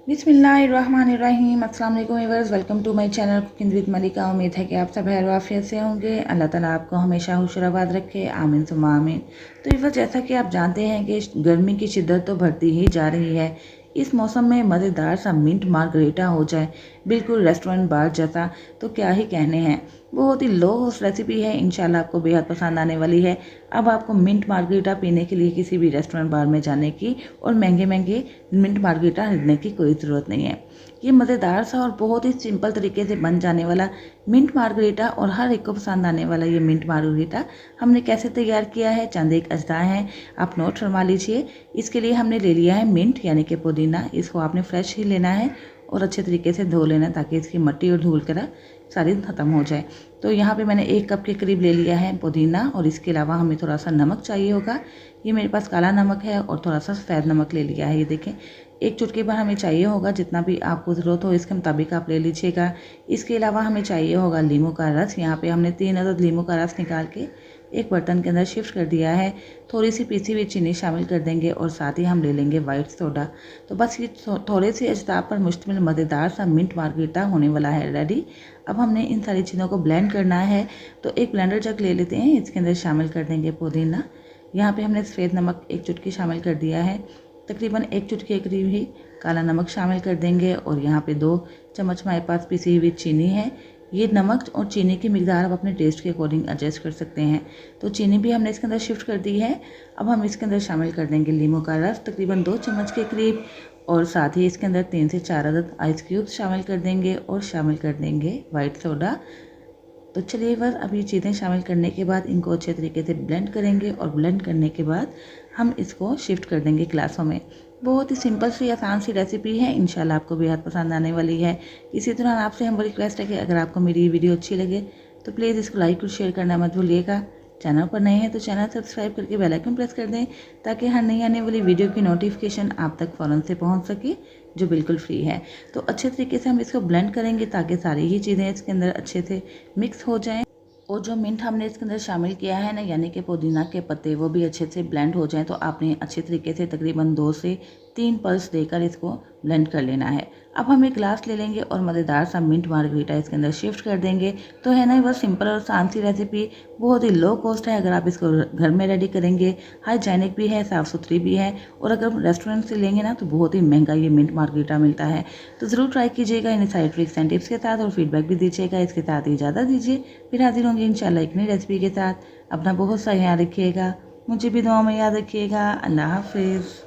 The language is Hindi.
बिस्मिल्लाहिर्रहमानिर्रहीम। अस्सलाम वालेकुम viewers, welcome to my channel cooking with Malika. उम्मीद है कि आप सब खैर आफियत से होंगे। अल्लाह ताला आपको हमेशा खुशराबाद रखे, आमीन सुम्मा आमीन। तो व्यूअर्स, जैसा कि आप जानते हैं कि गर्मी की शिद्दत तो बढ़ती ही जा रही है। इस मौसम में मज़ेदार सा मिंट मार्गरीटा हो जाए, बिल्कुल रेस्टोरेंट बार जैसा, तो क्या ही कहने हैं। बहुत ही लो कॉस्ट रेसिपी है, इंशाल्लाह आपको बेहद पसंद आने वाली है। अब आपको मिंट मार्गरीटा पीने के लिए किसी भी रेस्टोरेंट बार में जाने की और महंगे महंगे मिंट मार्गरीटा खरीदने की कोई ज़रूरत नहीं है। ये मज़ेदार सा और बहुत ही सिंपल तरीके से बन जाने वाला मिंट मार्गरीटा और हर एक को पसंद आने वाला ये मिंट मार्गरीटा हमने कैसे तैयार किया है, चंद एक अज्जा हैं, आप नोट फरमा लीजिए। इसके लिए हमने ले लिया है मिंट यानी कि पुदीना। इसको आपने फ्रेश ही लेना है और अच्छे तरीके से धो लेना ताकि इसकी मिट्टी और धूल करा सारी ख़त्म हो जाए। तो यहाँ पे मैंने 1 कप के करीब ले लिया है पुदीना और इसके अलावा हमें थोड़ा सा नमक चाहिए होगा। ये मेरे पास काला नमक है और थोड़ा सा सफ़ेद नमक ले लिया है। ये देखें, 1 चुटकी भर हमें चाहिए होगा, जितना भी आपको ज़रूरत हो इसके मुताबिक आप ले लीजिएगा। इसके अलावा हमें चाहिए होगा नींबू का रस। यहाँ पे हमने 3 अदद नींबू का रस निकाल के एक बर्तन के अंदर शिफ्ट कर दिया है। थोड़ी सी पीसी हुई चीनी शामिल कर देंगे और साथ ही हम ले लेंगे वाइट सोडा। तो बस ये थोड़े से अज्जा पर मुश्तमिल मज़ेदार सा मिंट मार्गरीटा होने वाला है रेडी। अब हमने इन सारी चीज़ों को ब्लेंड करना है। तो एक ब्लेंडर जग ले लेते हैं, इसके अंदर शामिल कर देंगे पुदीना। यहाँ पे हमने सफ़ेद नमक 1 चुटकी शामिल कर दिया है। तकरीबन 1 चुटकी के करीब ही काला नमक शामिल कर देंगे और यहाँ पे 2 चम्मच हमारे पास पिसी हुई चीनी है। ये नमक और चीनी की मिकदार आप अपने टेस्ट के अकॉर्डिंग एडजस्ट कर सकते हैं। तो चीनी भी हमने इसके अंदर शिफ्ट कर दी है। अब हम इसके अंदर शामिल कर देंगे नींबू का रस, तकरीबन 2 चम्मच के करीब, और साथ ही इसके अंदर 3 से 4 अदद आइस क्यूब्स शामिल कर देंगे और शामिल कर देंगे वाइट सोडा। तो चलिए बस अब ये चीज़ें शामिल करने के बाद इनको अच्छे तरीके से ब्लेंड करेंगे और ब्लेंड करने के बाद हम इसको शिफ्ट कर देंगे ग्लासों में। बहुत ही सिंपल सी आसान सी रेसिपी है, इंशाल्लाह आपको बेहद पसंद आने वाली है। इसी तरह आपसे हम रिक्वेस्ट है कि अगर आपको मेरी ये वीडियो अच्छी लगे तो प्लीज़ इसको लाइक और शेयर करना मत भूलिएगा। चैनल पर नए हैं तो चैनल सब्सक्राइब करके बेल आइकन प्रेस कर दें ताकि हर नई आने वाली वीडियो की नोटिफिकेशन आप तक फ़ौरन से पहुंच सके, जो बिल्कुल फ्री है। तो अच्छे तरीके से हम इसको ब्लेंड करेंगे ताकि सारी ही चीज़ें इसके अंदर अच्छे से मिक्स हो जाएं और जो मिंट हमने इसके अंदर शामिल किया है ना, यानी कि पुदीना के पत्ते, वो भी अच्छे से ब्लेंड हो जाएं। तो आपने अच्छे तरीके से तकरीबन 2 से 3 पल्स देकर इसको ब्लेंड कर लेना है। अब हम एक ग्लास ले लेंगे और मज़ेदार सा मिंट मार्गरीटा इसके अंदर शिफ्ट कर देंगे। तो है ना, बस सिंपल और आसान सी रेसिपी, बहुत ही लो कॉस्ट है। अगर आप इसको घर में रेडी करेंगे, हाइजेनिक भी है, साफ़ सुथरी भी है, और अगर रेस्टोरेंट से लेंगे ना तो बहुत ही महंगा ये मिंट मार्गरीटा मिलता है। तो ज़रूर ट्राई कीजिएगा इन सारी ट्रिक्स एंड टिप्स के साथ और फीडबैक भी दीजिएगा। इसके साथ ही इजाज़त दीजिए, फिर हाजिर होंगे इंशाल्लाह एक नई रेसिपी के साथ। अपना बहुत सा ख्याल रखिएगा, मुझे भी दुआ में याद रखिएगा। अल्लाह हाफिज़।